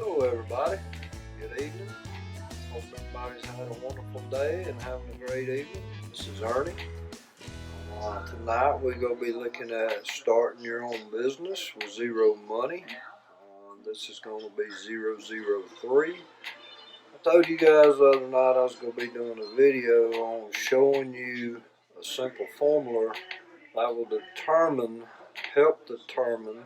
Hello everybody, good evening. Hope everybody's had a wonderful day and having a great evening. This is Ernie. Tonight we're going to be looking at starting your own business with zero money. This is going to be 003. I told you guys the other night I was going to be doing a video on showing you a simple formula that will help determine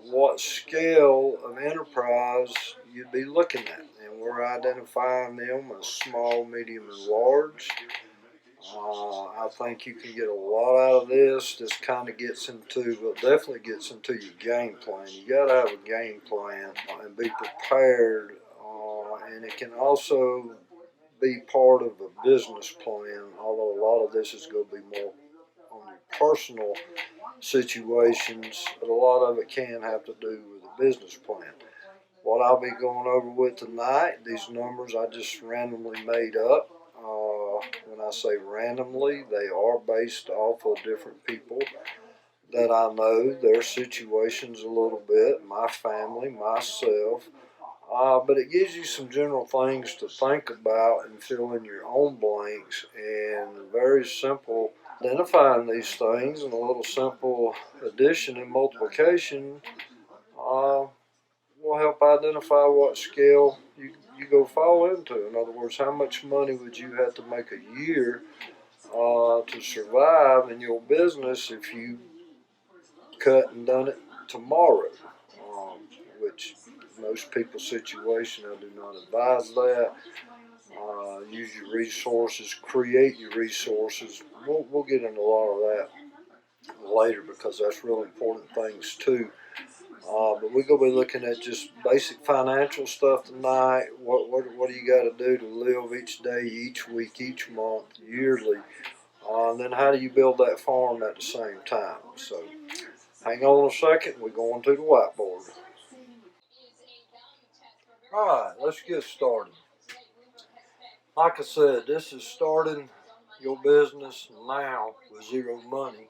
what scale of enterprise you'd be looking at. And we're identifying them as small, medium, and large. I think you can get a lot out of this. This kind of definitely gets into your game plan. You got to have a game plan and be prepared. And it can also be part of a business plan, although a lot of this is going to be more on your personal situations, but a lot of it can have to do with a business plan. What I'll be going over with tonight, these numbers I just randomly made up. When I say randomly, they are based off of different people that I know, their situations a little bit, my family, myself. But it gives you some general things to think about and fill in your own blanks, and very simple identifying these things, and a little simple addition and multiplication will help identify what scale you go fall into. In other words, how much money would you have to make a year to survive in your business if you cut and done it tomorrow, which most people's situation, I do not advise that. Use your resources, create your resources. We'll get into a lot of that later because that's really important things too. But we're going to be looking at just basic financial stuff tonight. What do you got to do to live each day, each week, each month, yearly? And then how do you build that farm at the same time? So hang on a second. We're going to the whiteboard. All right, let's get started. Like I said, this is starting your business now with zero money,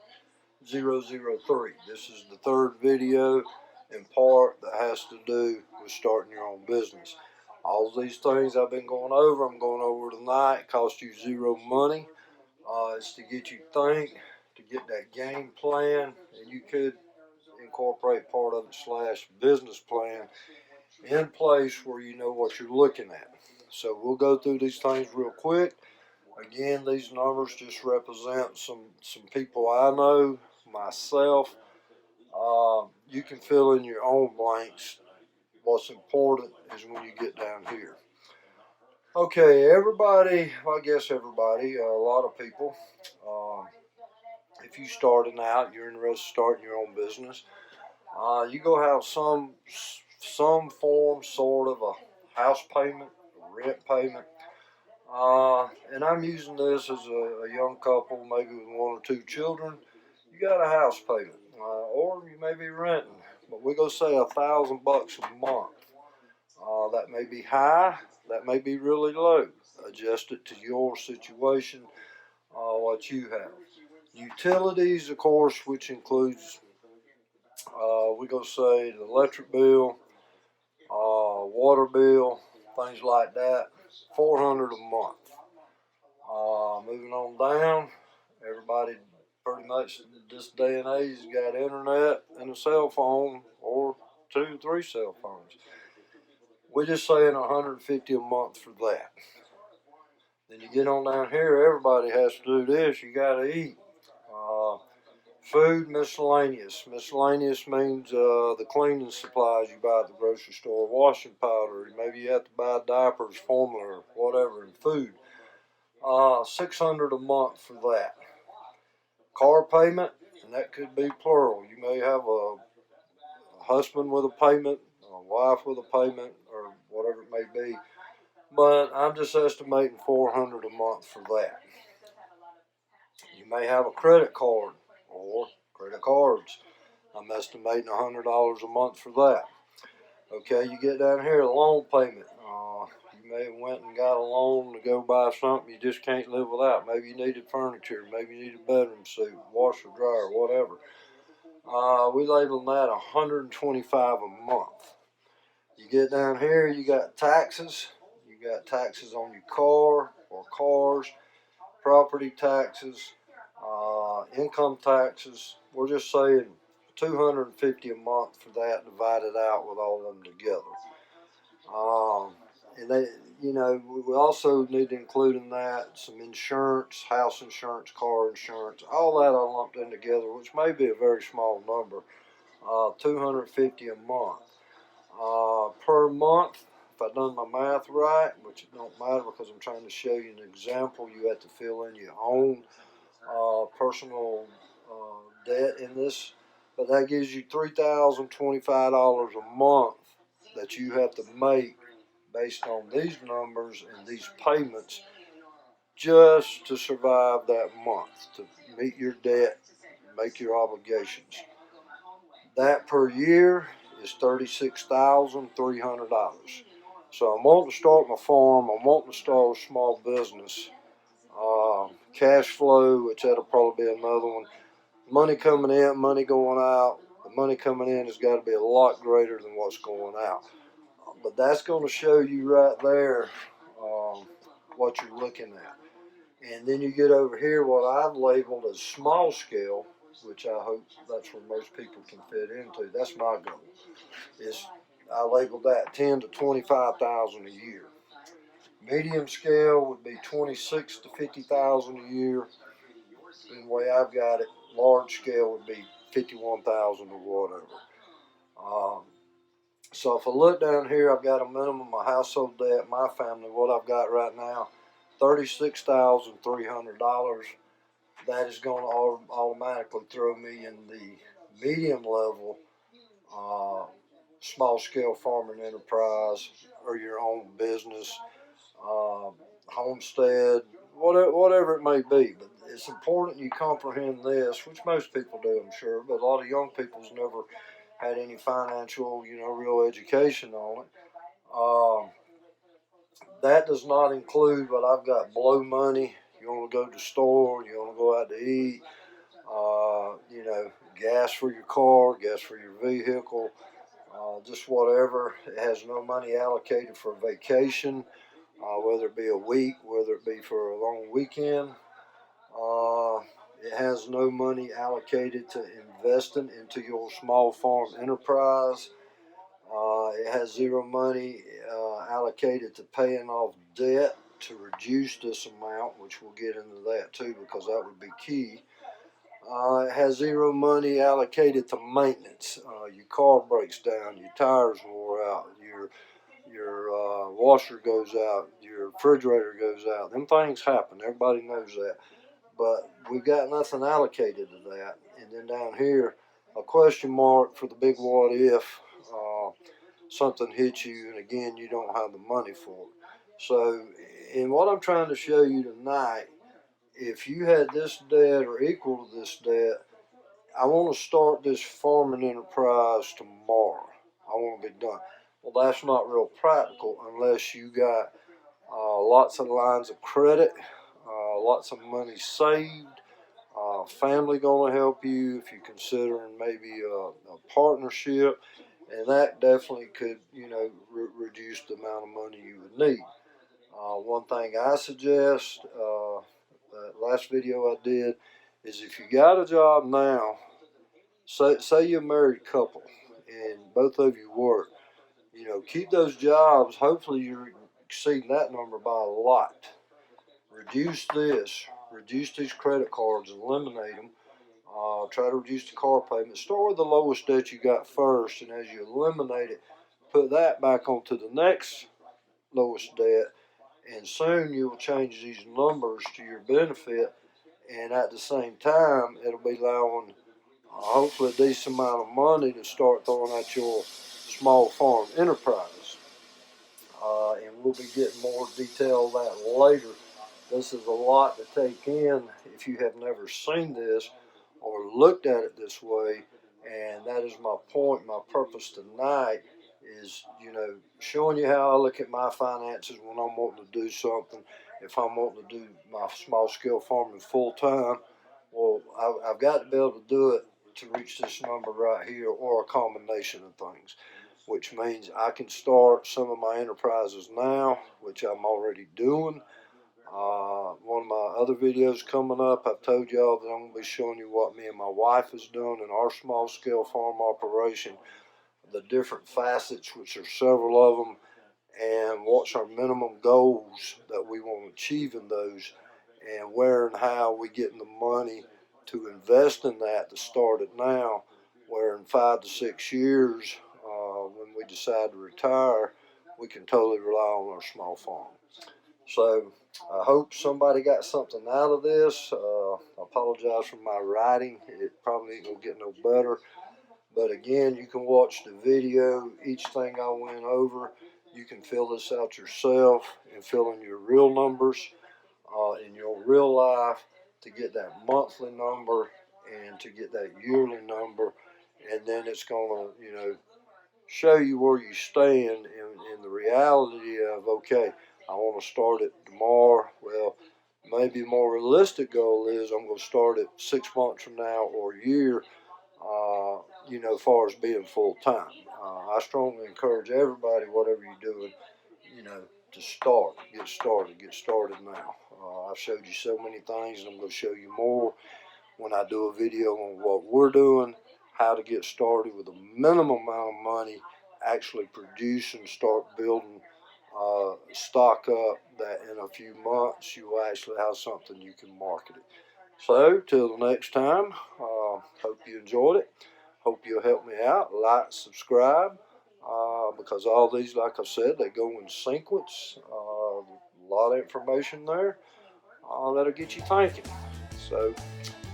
003. This is the third video in part that has to do with starting your own business. All these things I've been going over, I'm going over tonight. It costs you zero money. It's to get you think, to get that game plan, and you could incorporate part of it / business plan in place where you know what you're looking at. So we'll go through these things real quick. Again, these numbers just represent some people I know, myself. You can fill in your own blanks. What's important is when you get down here. Okay, everybody, I guess everybody, a lot of people, if you're starting out, you're interested in starting your own business, you go have some form, sort of a house payment, a rent payment. And I'm using this as a young couple, maybe with one or two children. You got a house payment, or you may be renting, but we're gonna say $1,000 a month. That may be high, that may be really low. Adjust it to your situation, what you have. Utilities, of course, which includes we're gonna say the electric bill, water bill, things like that. $400 a month. Moving on down, everybody pretty much this day and age has got internet and a cell phone, or 2, 3 cell phones. We're just saying $150 a month for that. Then you get on down here, everybody has to do this. You got to eat. Food, miscellaneous. Miscellaneous means the cleaning supplies you buy at the grocery store, washing powder. Maybe you have to buy diapers, formula, whatever, and food. $600 a month for that. Car payment, and that could be plural. You may have a husband with a payment, a wife with a payment, or whatever it may be. But I'm just estimating $400 a month for that. You may have a credit card or credit cards. I'm estimating $100 a month for that. Okay, you get down here, a loan payment. You may have went and got a loan to go buy something you just can't live without. Maybe you needed furniture, maybe you need a bedroom suit, washer, dryer, whatever. We label that $125 a month. You get down here, you got taxes. You got taxes on your car or cars, property taxes, income taxes. We're just saying $250 a month for that, divided out with all of them together. And they, we also need to include in that some insurance, house insurance, car insurance, all that are lumped in together, which may be a very small number. $250 a month. Per month, if I've done my math right, which it don't matter because I'm trying to show you an example, you have to fill in your own personal debt in this, but that gives you $3,025 a month that you have to make based on these numbers and these payments just to survive that month, to meet your debt, make your obligations. That per year is $36,300. So I'm wanting to start my farm. I'm wanting to start a small business. Cash flow, which that'll probably be another one. Money coming in, money going out. The money coming in has got to be a lot greater than what's going out. But that's going to show you right there what you're looking at. And then you get over here what I've labeled as small scale, which I hope that's where most people can fit into. That's my goal. I labeled that 10 to 25,000 a year. Medium scale would be 26 to 50,000 a year. And the way I've got it, large scale would be 51,000 or whatever. So if I look down here, I've got a minimum of household debt, my family, what I've got right now, $36,300. That is going to automatically throw me in the medium level, small scale farming enterprise or your own business, homestead, whatever it may be. But it's important you comprehend this, which most people do, I'm sure, but a lot of young people's never had any financial, real education on it. That does not include what I've got blow money. You want to go to the store, you want to go out to eat, gas for your car, gas for your vehicle, just whatever. It has no money allocated for vacation, whether it be a week, whether it be for a long weekend. It has no money allocated to investing into your small farm enterprise. It has zero money allocated to paying off debt to reduce this amount, which we'll get into that too because that would be key. It has zero money allocated to maintenance. Your car breaks down, your tires wore out, your washer goes out, your refrigerator goes out. Them things happen. Everybody knows that. But we've got nothing allocated to that. And then down here, a question mark for the big what if. Something hits you and again you don't have the money for it. So in what I'm trying to show you tonight, if you had this debt or equal to this debt, I want to start this farming enterprise tomorrow. I want to be done. Well, that's not real practical unless you got lots of lines of credit, lots of money saved, family going to help you if you're considering maybe a partnership, and that definitely could, reduce the amount of money you would need. One thing I suggest, that last video I did, is if you got a job now, say you're a married couple and both of you work, keep those jobs. Hopefully you're exceeding that number by a lot. Reduce these credit cards, eliminate them. Try to reduce the car payment. Start with the lowest debt you got first, and as you eliminate it, put that back onto the next lowest debt, and soon you will change these numbers to your benefit, and at the same time, it'll be allowing hopefully a decent amount of money to start throwing at your small farm enterprise. And we'll be getting more detail of that later. This is a lot to take in if you have never seen this or looked at it this way, and that is my point. My purpose tonight is, showing you how I look at my finances when I'm wanting to do something. If I'm wanting to do my small scale farming full time, well, I've got to be able to do it to reach this number right here, or a combination of things. which means I can start some of my enterprises now, which I'm already doing. One of my other videos coming up, I've told y'all that I'm going to be showing you what me and my wife has done in our small scale farm operation, the different facets, which are several of them, and what's our minimum goals that we want to achieve in those, and where and how we getting the money to invest in that to start it now, where in 5 to 6 years, when we decide to retire, we can totally rely on our small farm. So I hope somebody got something out of this. I apologize for my writing. It probably ain't going to get no better. But again, you can watch the video, each thing I went over. You can fill this out yourself and fill in your real numbers in your real life to get that monthly number and to get that yearly number. And then it's going to, show you where you stand in the reality of, okay, I want to start it tomorrow. Well, maybe a more realistic goal is I'm going to start it 6 months from now or a year, as far as being full time. I strongly encourage everybody, whatever you're doing, to get started now. I've showed you so many things, and I'm going to show you more when I do a video on what we're doing, how to get started with a minimum amount of money, actually produce and start building stock up that in a few months you will actually have something you can market it. So till the next time, hope you enjoyed it. Hope you'll help me out, like, subscribe, because all these, like I said, they go in sequence. A lot of information there that'll get you thinking. So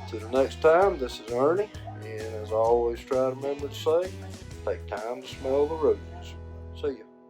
till the next time, this is Ernie, and as I always try to remember to say, take time to smell the roses.